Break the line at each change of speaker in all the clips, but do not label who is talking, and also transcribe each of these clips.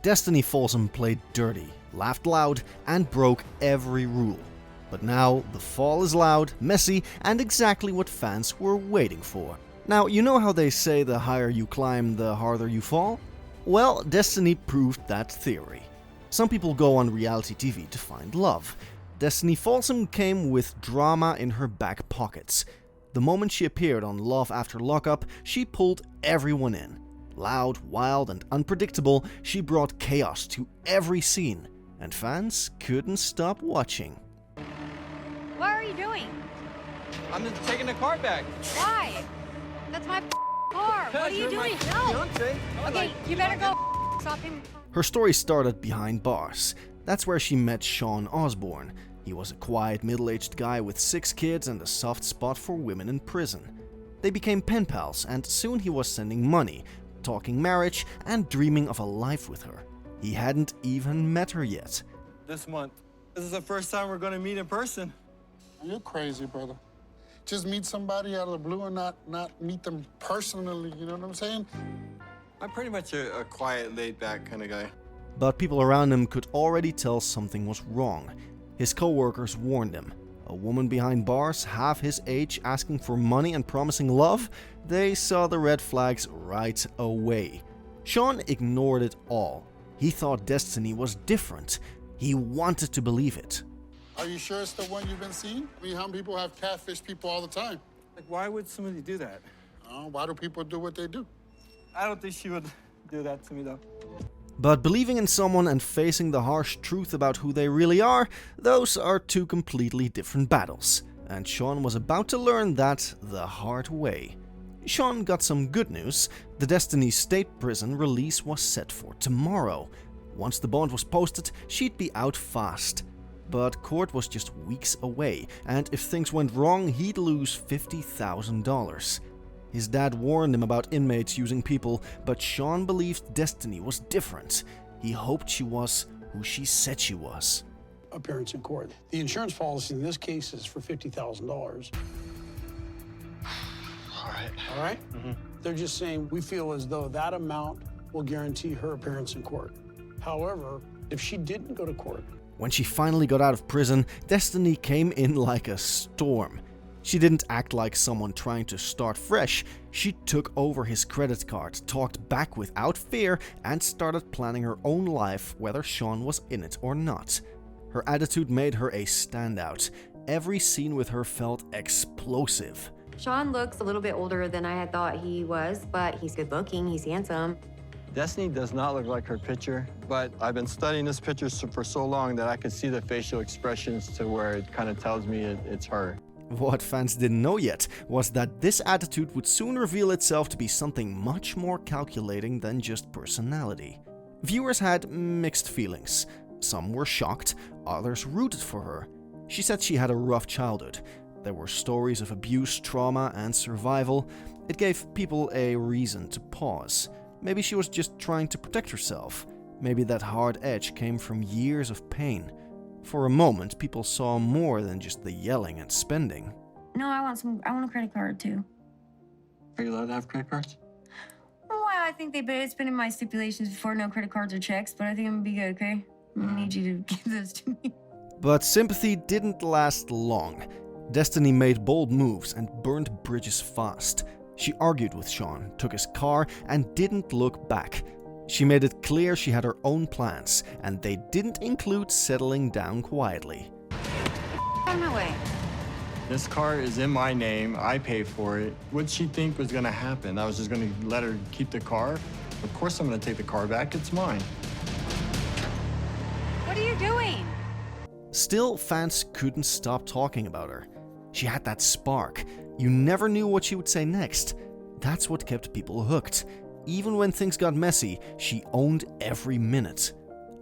Destinie Folsom played dirty, laughed loud, and broke every rule. But now, the fall is loud, messy, and exactly what fans were waiting for. Now, you know how they say the higher you climb, the harder you fall? Well, Destinie proved that theory. Some people go on reality TV to find love. Destinie Folsom came with drama in her back pockets. The moment she appeared on Love After Lockup, she pulled everyone in. Loud, wild, and unpredictable, she brought chaos to every scene, and fans couldn't stop watching.
What are you doing?
I'm just taking the car back.
Why? That's my car. What are you doing? No. Okay, you better go stop him.
Her story started behind bars. That's where she met Sean Osborne. He was a quiet, middle-aged guy with 6 kids and a soft spot for women in prison. They became pen pals, and soon he was sending money, talking marriage, and dreaming of a life with her. He hadn't even met her yet.
This month. This is the first time we're gonna meet in person.
You're crazy, brother. Just meet somebody out of the blue and not meet them personally, you know what I'm saying?
I'm pretty much a quiet, laid-back kind of guy.
But people around him could already tell something was wrong. His co-workers warned him. A woman behind bars, half his age, asking for money and promising love? They saw the red flags right away. Sean ignored it all. He thought Destinie was different. He wanted to believe it.
Are you sure it's the one you've been seeing? I mean, how many people have catfish people all the time?
Like, why would somebody do that?
Why do people do what they do?
I don't think she would do that to me, though.
But believing in someone and facing the harsh truth about who they really are, those are two completely different battles. And Sean was about to learn that the hard way. Sean got some good news. The Destinie State Prison release was set for tomorrow. Once the bond was posted, she'd be out fast. But court was just weeks away, and if things went wrong, he'd lose $50,000. His dad warned him about inmates using people, but Sean believed Destinie was different. He hoped she was who she said she was.
Appearance in court. The insurance policy in this case is for $50,000. All right? Mm-hmm. They're just saying we feel as though that amount will guarantee her appearance in court. However, if she didn't go to court.
When she finally got out of prison, Destinie came in like a storm. She didn't act like someone trying to start fresh. She took over his credit card, talked back without fear, and started planning her own life, whether Sean was in it or not. Her attitude made her a standout. Every scene with her felt explosive.
Sean looks a little bit older than I had thought he was, but he's good looking, he's handsome.
Destinie does not look like her picture, but I've been studying this picture for so long that I could see the facial expressions to where it kind of tells me it's her.
What fans didn't know yet was that this attitude would soon reveal itself to be something much more calculating than just personality. Viewers had mixed feelings. Some were shocked, others rooted for her. She said she had a rough childhood. There were stories of abuse, trauma, and survival. It gave people a reason to pause. Maybe she was just trying to protect herself. Maybe that hard edge came from years of pain. For a moment, people saw more than just the yelling and spending.
No, I want a credit card too.
Are you allowed to have credit cards?
Well, I think it's been in my stipulations before, no credit cards or checks, but I think I'm gonna be good, okay? I need you to give those to me.
But sympathy didn't last long. Destinie made bold moves and burned bridges fast. She argued with Sean, took his car, and didn't look back. She made it clear she had her own plans, and they didn't include settling down quietly.
On my way.
This car is in my name. I paid for it. What'd she think was gonna happen? I was just gonna let her keep the car? Of course I'm gonna take the car back. It's mine.
What are you doing?
Still, fans couldn't stop talking about her. She had that spark. You never knew what she would say next. That's what kept people hooked. Even when things got messy, she owned every minute.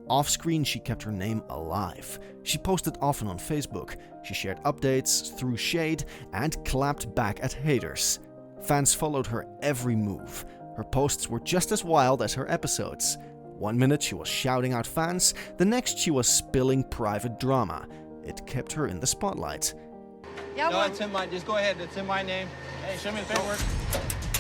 Off-screen, she kept her name alive. She posted often on Facebook. She shared updates, threw shade, and clapped back at haters. Fans followed her every move. Her posts were just as wild as her episodes. One minute she was shouting out fans, the next she was spilling private drama. It kept her in the spotlight.
Yeah,
No, it's in my, just go ahead, it's in my name. Hey, show me the paperwork.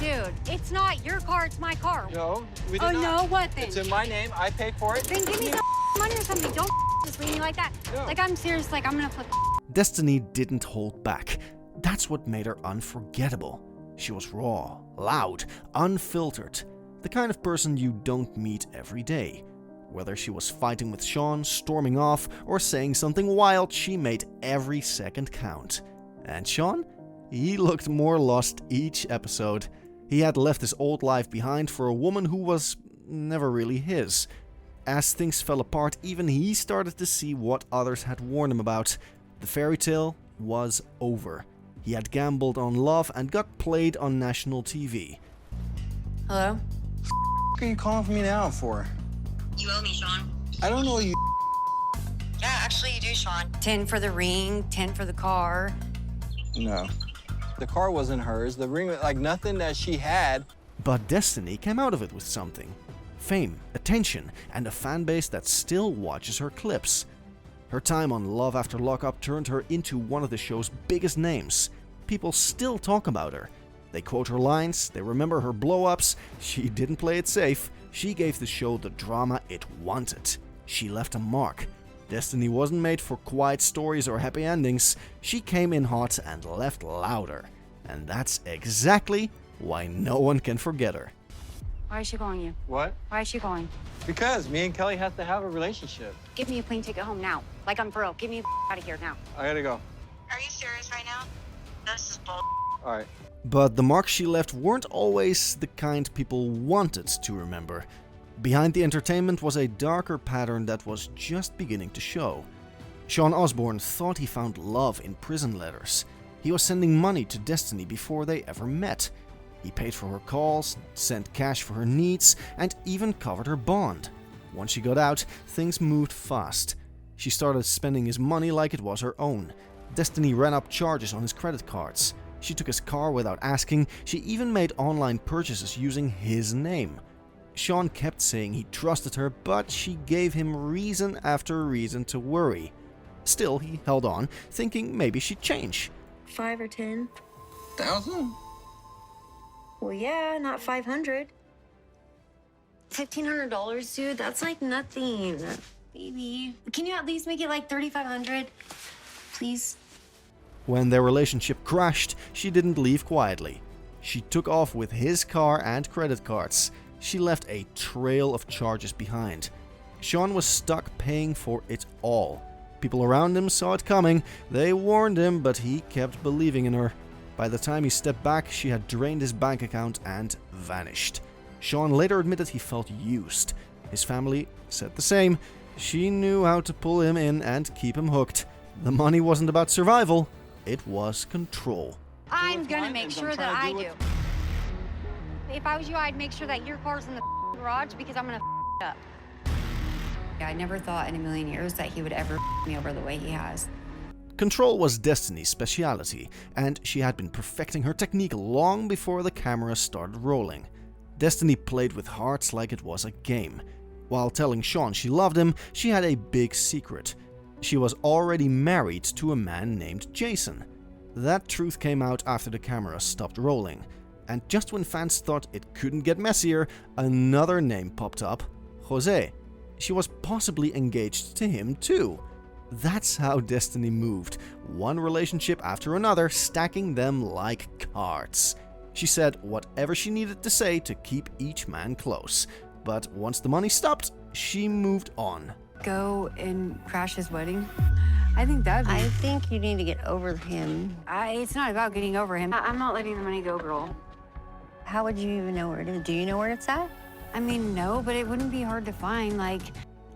Dude, it's not your car, it's my car.
No, we did
Oh,
not.
no? What then?
It's in my name. I pay for it.
Then give me some money or something. Don't just leave me like that.
No.
Like, I'm serious, like, I'm gonna flip.
Destiny didn't hold back. That's what made her unforgettable. She was raw, loud, unfiltered, the kind of person you don't meet every day. Whether she was fighting with Sean, storming off, or saying something wild, she made every second count. And Sean? He looked more lost each episode. He had left his old life behind for a woman who was never really his. As things fell apart, even he started to see what others had warned him about. The fairy tale was over. He had gambled on love and got played on national TV.
Hello?
What are you calling for me now for?
You owe me, Sean.
I don't know you.
Yeah, actually you do, Sean. 10 for the ring, 10 for the car.
No. The car wasn't hers. The ring, like nothing that she had.
But Destiny came out of it with something. Fame, attention, and a fan base that still watches her clips. Her time on Love After Lockup turned her into one of the show's biggest names. People still talk about her. They quote her lines, they remember her blow-ups. She didn't play it safe. She gave the show the drama it wanted. She left a mark. Destiny wasn't made for quiet stories or happy endings. She came in hot and left louder. And that's exactly why no one can forget her.
Why is she calling you?
What?
Why is she calling?
Because me and Kelly have to have a relationship.
Give me a plane ticket home now. Like, I'm for real. Get me out of here now.
I gotta go.
Are you serious right now? This is bull.
All right.
But the marks she left weren't always the kind people wanted to remember. Behind the entertainment was a darker pattern that was just beginning to show. Sean Osborne thought he found love in prison letters. He was sending money to Destiny before they ever met. He paid for her calls, sent cash for her needs, and even covered her bond. Once she got out, things moved fast. She started spending his money like it was her own. Destiny ran up charges on his credit cards. She took his car without asking. She even made online purchases using his name. Sean kept saying he trusted her, but she gave him reason after reason to worry. Still, he held on, thinking maybe she'd change.
5 or 10?
1,000?
Well, yeah, not 500. $1,500, dude. That's like nothing. Baby, can you at least make it like 3,500? Please?
When their relationship crashed, she didn't leave quietly. She took off with his car and credit cards. She left a trail of charges behind. Sean was stuck paying for it all. People around him saw it coming. They warned him, but he kept believing in her. By the time he stepped back, she had drained his bank account and vanished. Sean later admitted he felt used. His family said the same. She knew how to pull him in and keep him hooked. The money wasn't about survival, it was control.
I'm gonna
mine,
make
and
sure
I'm
that I
trying to
do.
do
If I was you, I'd make sure that your car's in the garage because I'm gonna up.
I never thought in a million years that he would ever me over the way he has.
Control was Destiny's speciality, and she had been perfecting her technique long before the camera started rolling. Destiny played with hearts like it was a game. While telling Sean she loved him, she had a big secret. She was already married to a man named Jason. That truth came out after the camera stopped rolling. And just when fans thought it couldn't get messier, another name popped up, Jose. She was possibly engaged to him too. That's how Destiny moved, one relationship after another, stacking them like cards. She said whatever she needed to say to keep each man close. But once the money stopped, she moved on.
Go and crash his wedding? I think that'd be...
I think you need to get over him.
It's not about getting over him. I'm not letting the money go, girl.
How would you even know where it is? Do you know where it's at?
I mean, no, but it wouldn't be hard to find, like...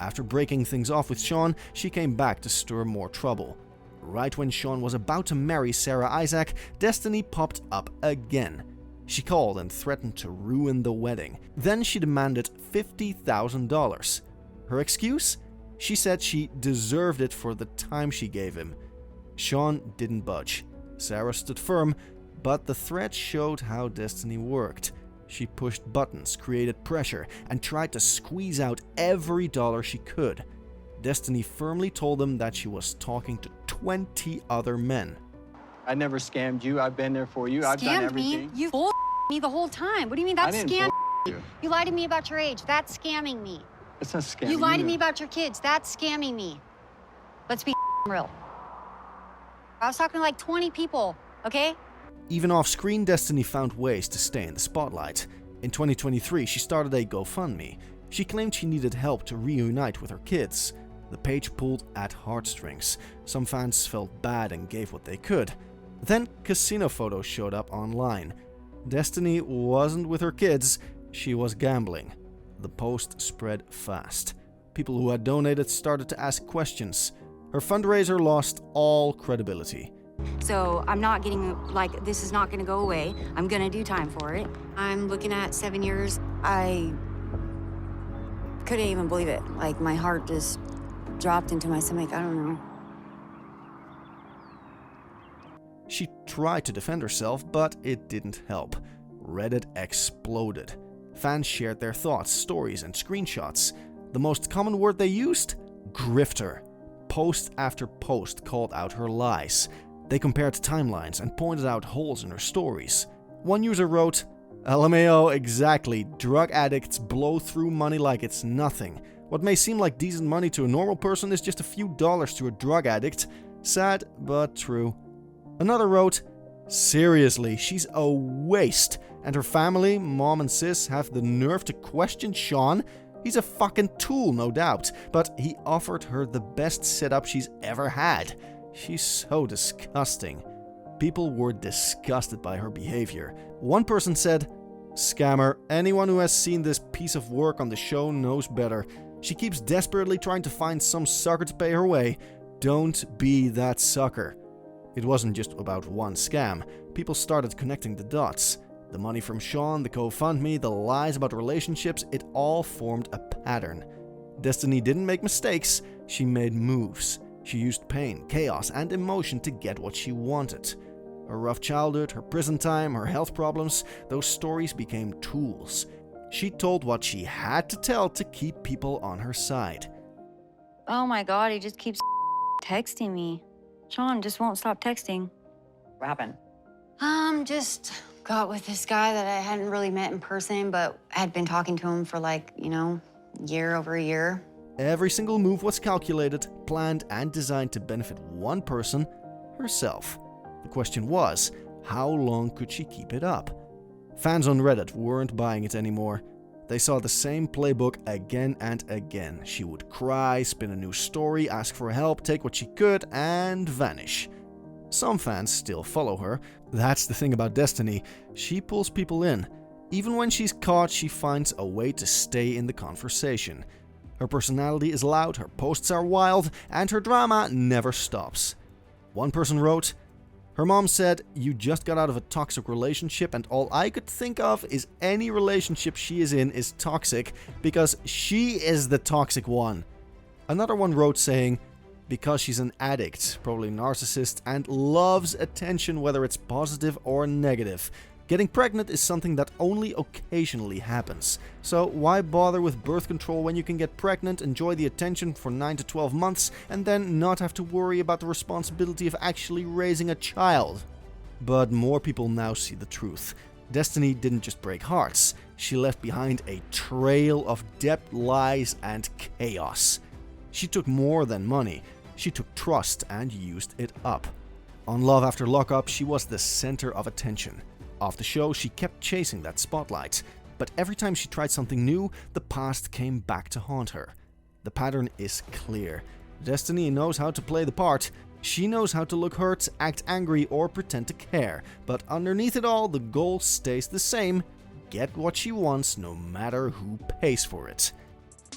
After breaking things off with Sean, she came back to stir more trouble. Right when Sean was about to marry Sarah Isaac, Destiny popped up again. She called and threatened to ruin the wedding. Then she demanded $50,000. Her excuse? She said she deserved it for the time she gave him. Sean didn't budge. Sarah stood firm, but the threat showed how Destiny worked. She pushed buttons, created pressure, and tried to squeeze out every dollar she could. Destiny firmly told them that she was talking to 20 other men.
I never scammed you. I've been there for you. I've done
Scammed
everything.
me? You bull. me the whole time. What do you mean?
I
That's
didn't
scamming.
you.
You lied to me about your age. That's scamming me.
It's not scamming.
You lied to me about your kids. That's scamming me. Let's be real. I was talking to like 20 people, okay?
Even off-screen, Destiny found ways to stay in the spotlight. In 2023, she started a GoFundMe. She claimed she needed help to reunite with her kids. The page pulled at heartstrings. Some fans felt bad and gave what they could. Then casino photos showed up online. Destiny wasn't with her kids, she was gambling. The post spread fast. People who had donated started to ask questions. Her fundraiser lost all credibility.
So I'm not getting, like, this is not gonna go away. I'm gonna do time for it. I'm looking at 7 years. I couldn't even believe it. Like, my heart just dropped into my stomach. I don't know.
She tried to defend herself, but it didn't help. Reddit exploded. Fans shared their thoughts, stories, and screenshots. The most common word they used? Grifter. Post after post called out her lies. They compared timelines and pointed out holes in her stories. One user wrote, LMAO, exactly. Drug addicts blow through money like it's nothing. What may seem like decent money to a normal person is just a few dollars to a drug addict. Sad, but true. Another wrote, seriously, she's a waste. And her family, mom and sis, have the nerve to question Sean? He's a fucking tool, no doubt, but he offered her the best setup she's ever had. She's so disgusting. People were disgusted by her behavior. One person said, scammer, anyone who has seen this piece of work on the show knows better. She keeps desperately trying to find some sucker to pay her way. Don't be that sucker. It wasn't just about one scam. People started connecting the dots. The money from Sean, the GoFundMe, the lies about relationships, it all formed a pattern. Destiny didn't make mistakes, she made moves. She used pain, chaos, and emotion to get what she wanted. Her rough childhood, her prison time, her health problems, those stories became tools. She told what she had to tell to keep people on her side.
Oh my God, he just keeps texting me. Sean just won't stop texting.
What happened?
Just got with this guy that I hadn't really met in person, but had been talking to him for like, over a year.
Every single move was calculated, planned, and designed to benefit one person, herself. The question was, how long could she keep it up? Fans on Reddit weren't buying it anymore. They saw the same playbook again and again. She would cry, spin a new story, ask for help, take what she could, and vanish. Some fans still follow her. That's the thing about Destiny. She pulls people in. Even when she's caught, she finds a way to stay in the conversation. Her personality is loud, her posts are wild, and her drama never stops. One person wrote, her mom said, you just got out of a toxic relationship and all I could think of is any relationship she is in is toxic because she is the toxic one. Another one wrote saying, because she's an addict, probably narcissist, and loves attention whether it's positive or negative. Getting pregnant is something that only occasionally happens. So why bother with birth control when you can get pregnant, enjoy the attention for 9 to 12 months, and then not have to worry about the responsibility of actually raising a child? But more people now see the truth. Destiny didn't just break hearts. She left behind a trail of debt, lies, and chaos. She took more than money. She took trust and used it up. On Love After Lockup, she was the center of attention. Off the show, she kept chasing that spotlight, but every time she tried something new, the past came back to haunt her. The pattern is clear. Destiny knows how to play the part. She knows how to look hurt, act angry, or pretend to care, but underneath it all, the goal stays the same: get what she wants no matter who pays for it.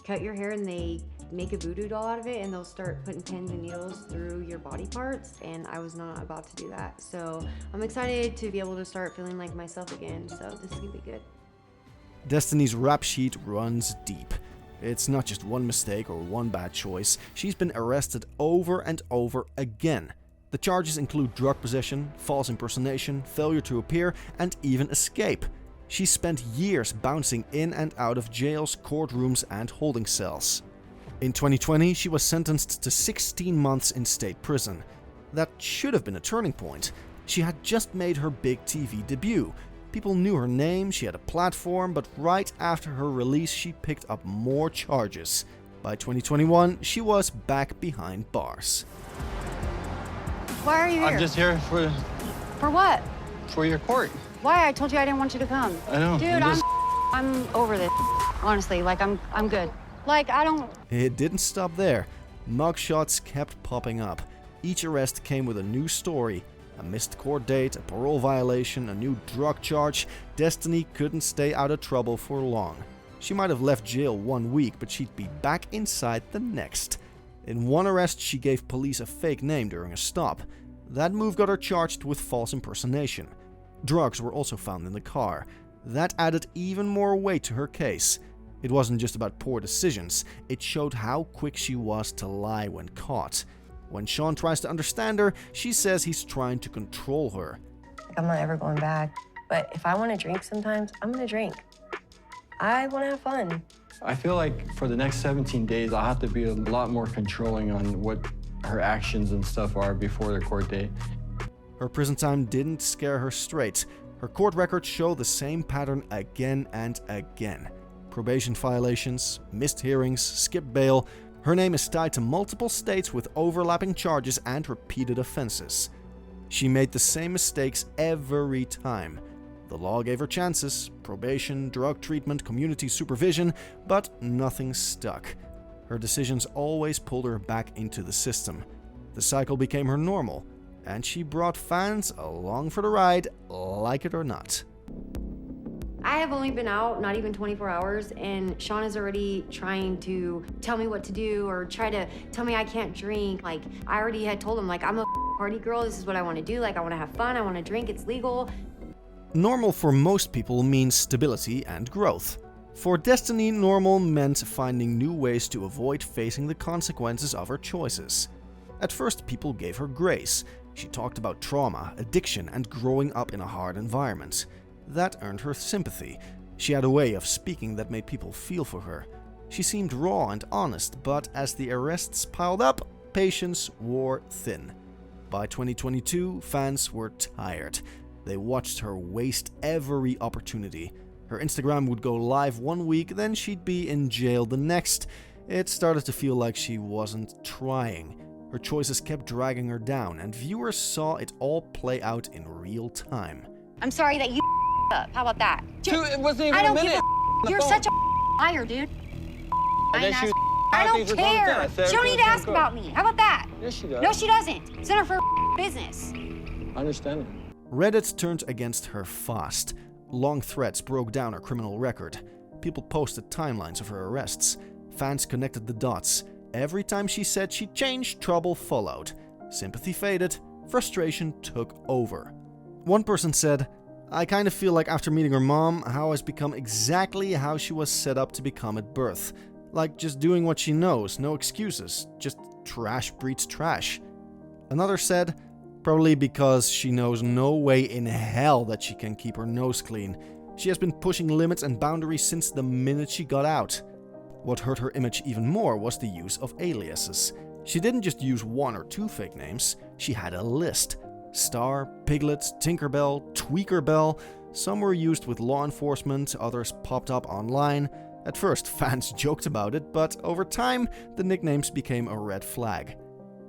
Cut your hair and they make a voodoo doll out of it and they'll start putting pins and needles through your body parts, and I was not about to do that. So I'm excited to be able to start feeling like myself again, so this is gonna be good.
Destiny's rap sheet runs deep. It's not just one mistake or one bad choice. She's been arrested over and over again. The charges include drug possession, false impersonation, failure to appear, and even escape. She spent years bouncing in and out of jails, courtrooms, and holding cells. In 2020, she was sentenced to 16 months in state prison. That should have been a turning point. She had just made her big TV debut. People knew her name, she had a platform, but right after her release, she picked up more charges. By 2021, she was back behind bars.
Why are you here?
I'm just here
For what?
for your court.
Why? I told you I didn't want you to come.
I know.
Dude, I'm over this. Honestly, like I'm good. Like I don't.
It didn't stop there. Mugshots kept popping up. Each arrest came with a new story. A missed court date, a parole violation, a new drug charge. Destiny couldn't stay out of trouble for long. She might have left jail 1 week, but she'd be back inside the next. In one arrest, she gave police a fake name during a stop. That move got her charged with false impersonation. Drugs were also found in the car. That added even more weight to her case. It wasn't just about poor decisions, it showed how quick she was to lie when caught. When Sean tries to understand her, she says he's trying to control her.
I'm not ever going back. But if I want to drink sometimes, I'm going to drink. I want to have fun.
I feel like for the next 17 days, I'll have to be a lot more controlling on what her actions and stuff are before the court date.
Her prison time didn't scare her straight. Her court records show the same pattern again and again. Probation violations, missed hearings, skipped bail. Her name is tied to multiple states with overlapping charges and repeated offenses. She made the same mistakes every time. The law gave her chances, probation, drug treatment, community supervision, but nothing stuck. Her decisions always pulled her back into the system. The cycle became her normal, and she brought fans along for the ride, like it or not.
I have only been out not even 24 hours, and Sean is already trying to tell me what to do or try to tell me I can't drink. Like, I already had told him, like, I'm a party girl, this is what I want to do, like, I want to have fun, I want to drink, it's legal.
Normal for most people means stability and growth. For Destiny, normal meant finding new ways to avoid facing the consequences of her choices. At first, people gave her grace. She talked about trauma, addiction, and growing up in a hard environment. That earned her sympathy. She had a way of speaking that made people feel for her. She seemed raw and honest, but as the arrests piled up, patience wore thin. By 2022, fans were tired. They watched her waste every opportunity. Her Instagram would go live 1 week, then she'd be in jail the next. It started to feel like she wasn't trying. Her choices kept dragging her down, and viewers saw it all play out in real time.
I'm sorry that you up. How about that?
Dude, it wasn't even
I
a
don't
minute.
give a. You're such a liar, dude.
And then she
I don't care. She don't need to ask about me. How about that?
Yes, she does.
No, she doesn't. It's none of her business.
I understand it.
Reddit turned against her fast. Long threads broke down her criminal record. People posted timelines of her arrests. Fans connected the dots. Every time she said she changed, trouble followed. Sympathy faded. Frustration took over. One person said, "I kind of feel like after meeting her mom, How has become exactly how she was set up to become at birth. Like just doing what she knows, no excuses, just trash breeds trash." Another said, "Probably because she knows no way in hell that she can keep her nose clean. She has been pushing limits and boundaries since the minute she got out." What hurt her image even more was the use of aliases. She didn't just use 1 or 2 fake names, she had a list. Star, Piglet, Tinkerbell, Tweakerbell. Some were used with law enforcement, others popped up online. At first, fans joked about it, but over time, the nicknames became a red flag.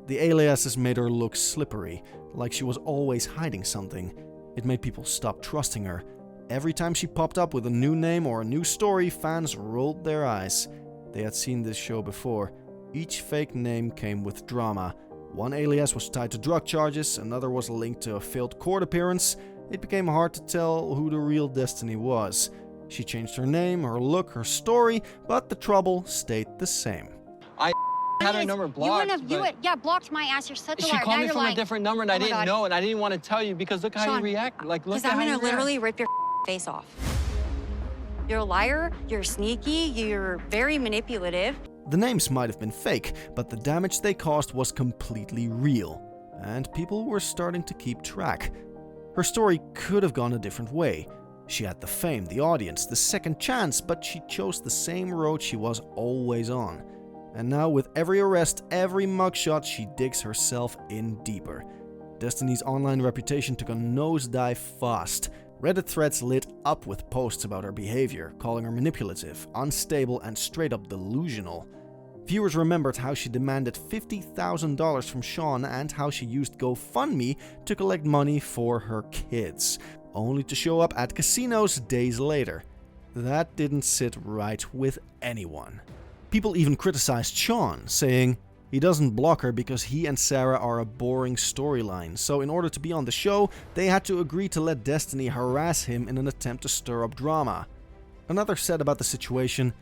The aliases made her look slippery, like she was always hiding something. It made people stop trusting her. Every time she popped up with a new name or a new story, fans rolled their eyes. They had seen this show before. Each fake name came with drama. One alias was tied to drug charges, another was linked to a failed court appearance. It became hard to tell who the real Destiny was. She changed her name, her look, her story, but the trouble stayed the same.
I had her number blocked.
Yeah, blocked my ass. You're such a
She
liar.
called
Now
me
you're
from
lying.
a different number, and I didn't know, and I didn't want to tell you because look how
Sean,
you react. Like, look
Because
at
I'm
how you
gonna
react.
literally rip your face off. You're a liar, you're sneaky, you're very manipulative.
The names might have been fake, but the damage they caused was completely real, and people were starting to keep track. Her story could have gone a different way. She had the fame, the audience, the second chance, but she chose the same road she was always on. And now with every arrest, every mugshot, she digs herself in deeper. Destiny's online reputation took a nosedive fast. Reddit threads lit up with posts about her behavior, calling her manipulative, unstable, and straight up delusional. Viewers remembered how she demanded $50,000 from Sean and how she used GoFundMe to collect money for her kids, only to show up at casinos days later. That didn't sit right with anyone. People even criticized Sean, saying he doesn't block her because he and Sarah are a boring storyline, so in order to be on the show, they had to agree to let Destiny harass him in an attempt to stir up drama. Another said about the situation,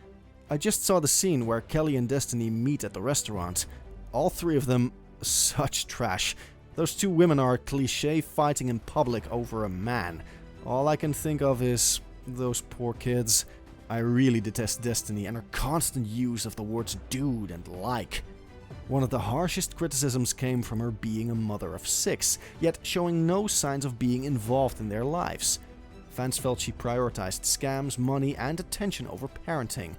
"I just saw the scene where Kelly and Destiny meet at the restaurant. All three of them, such trash. Those two women are cliché fighting in public over a man. All I can think of is those poor kids. I really detest Destiny and her constant use of the words dude and like." One of the harshest criticisms came from her being a mother of 6, yet showing no signs of being involved in their lives. Fans felt she prioritized scams, money, and attention over parenting.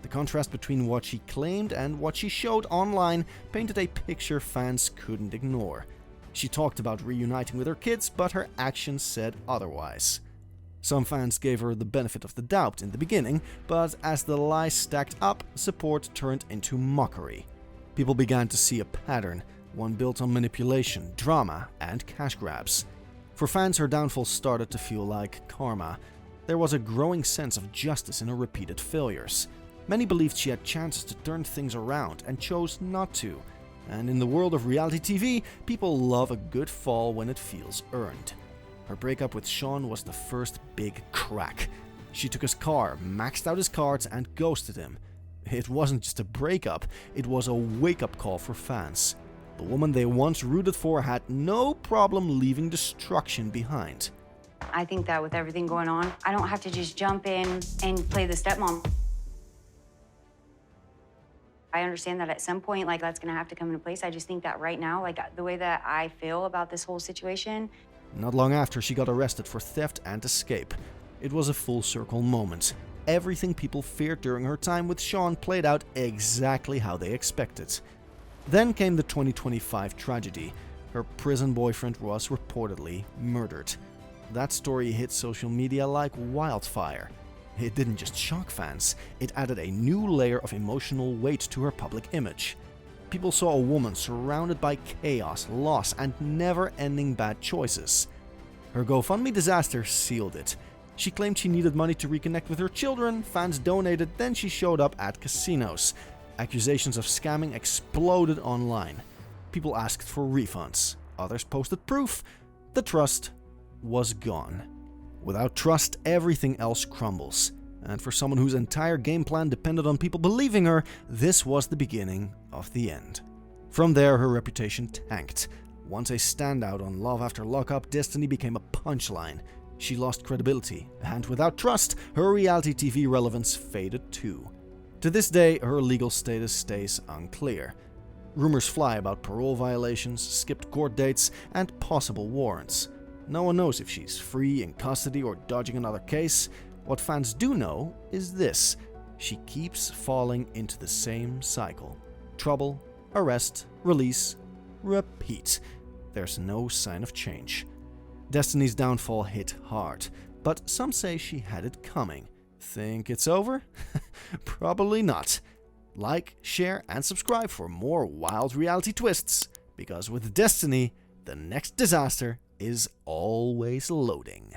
The contrast between what she claimed and what she showed online painted a picture fans couldn't ignore. She talked about reuniting with her kids, but her actions said otherwise. Some fans gave her the benefit of the doubt in the beginning, but as the lies stacked up, support turned into mockery. People began to see a pattern, one built on manipulation, drama, and cash grabs. For fans, her downfall started to feel like karma. There was a growing sense of justice in her repeated failures. Many believed she had chances to turn things around and chose not to. And in the world of reality TV, people love a good fall when it feels earned. Her breakup with Sean was the first big crack. She took his car, maxed out his cards, and ghosted him. It wasn't just a breakup, it was a wake-up call for fans. The woman they once rooted for had no problem leaving destruction behind.
I think that with everything going on, I don't have to just jump in and play the stepmom. I understand that at some point, like, that's gonna have to come into place. I just think that right now, like, the way that I feel about this whole situation.
Not long after, she got arrested for theft and escape. It was a full circle moment. Everything people feared during her time with Sean played out exactly how they expected. Then came the 2025 tragedy. Her prison boyfriend was reportedly murdered. That story hit social media like wildfire. It didn't just shock fans, it added a new layer of emotional weight to her public image. People saw a woman surrounded by chaos, loss, and never-ending bad choices. Her GoFundMe disaster sealed it. She claimed she needed money to reconnect with her children, fans donated, then she showed up at casinos. Accusations of scamming exploded online. People asked for refunds. Others posted proof. The trust was gone. Without trust, everything else crumbles. And for someone whose entire game plan depended on people believing her, this was the beginning of the end. From there, her reputation tanked. Once a standout on Love After Lockup, Destiny became a punchline. She lost credibility, and without trust, her reality TV relevance faded too. To this day, her legal status stays unclear. Rumors fly about parole violations, skipped court dates, and possible warrants. No one knows if she's free, in custody, or dodging another case. What fans do know is this: she keeps falling into the same cycle. Trouble, arrest, release, repeat. There's no sign of change. Destiny's downfall hit hard, but some say she had it coming. Think it's over? Probably not. Like, share, and subscribe for more wild reality twists, because with Destiny, the next disaster is always loading.